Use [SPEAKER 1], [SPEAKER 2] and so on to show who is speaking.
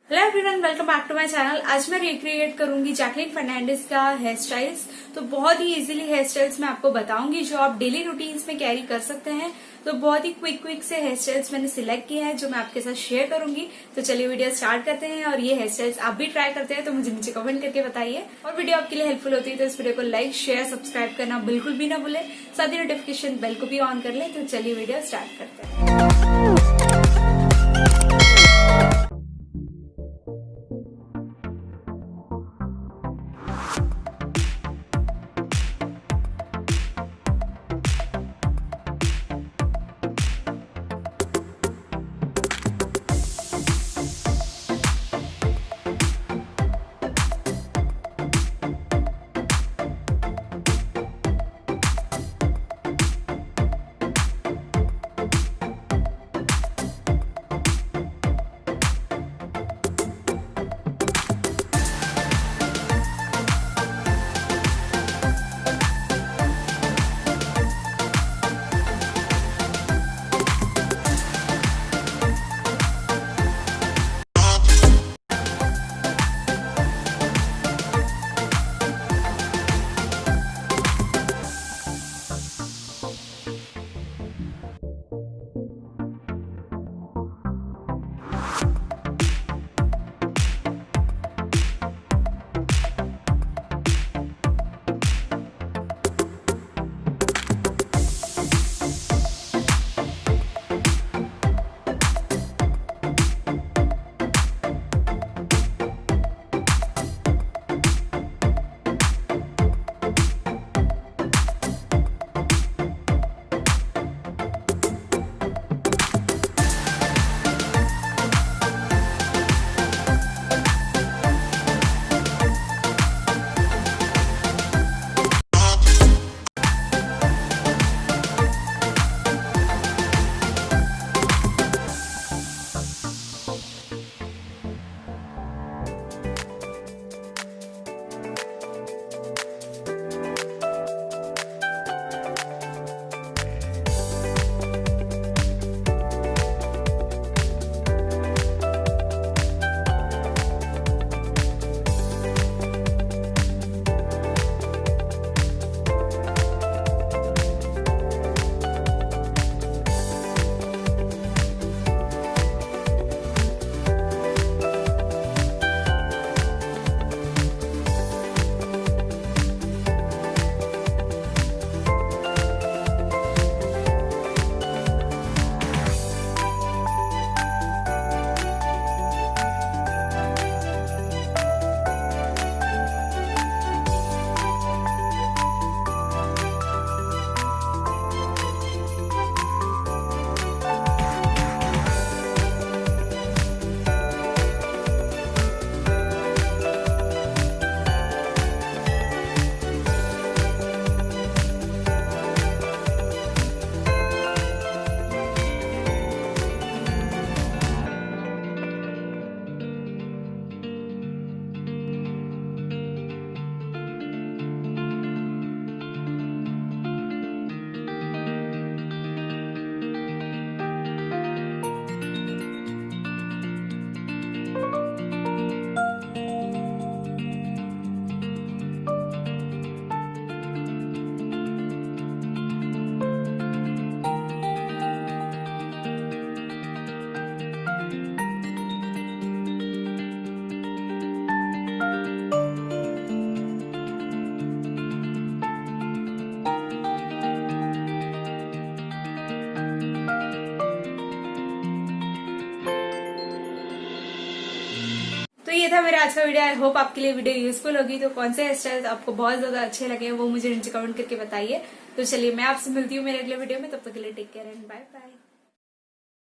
[SPEAKER 1] Hello everyone, welcome back to my channel. आज मैं recreate करूंगी जैकलिन फर्नांडिस का हेयर स्टाइल्स। तो बहुत ही इजीली हेयर स्टाइल्स मैं आपको बताऊंगी जो आप डेली रूटीन्स में कैरी कर सकते हैं। तो बहुत ही क्विक से हेयर स्टाइल्स मैंने सिलेक्ट किए हैं जो मैं आपके साथ शेयर करूंगी। तो चलिए वीडियो स्टार्ट करते हैं। और ये हेयर स्टाइल्स आप भी ट्राई करते हैं तो मुझे नीचे कमेंट करके बताइए। और वीडियो आपके लिए हेल्पफुल होती है तो इस वीडियो को लाइक शेयर सब्सक्राइब करना बिल्कुल भी ना भूले, साथ ही नोटिफिकेशन बेल को भी ऑन कर ले। तो चलिए वीडियो स्टार्ट करते हैं। तो ये था मेरा आज का वीडियो। आई होप आपके लिए वीडियो यूजफुल होगी। तो कौन से हेयर स्टाइल्स आपको बहुत ज्यादा अच्छे लगे वो मुझे नीचे कमेंट करके बताइए। तो चलिए मैं आपसे मिलती हूँ मेरे अगले वीडियो में। तब तक के लिए take care and bye bye.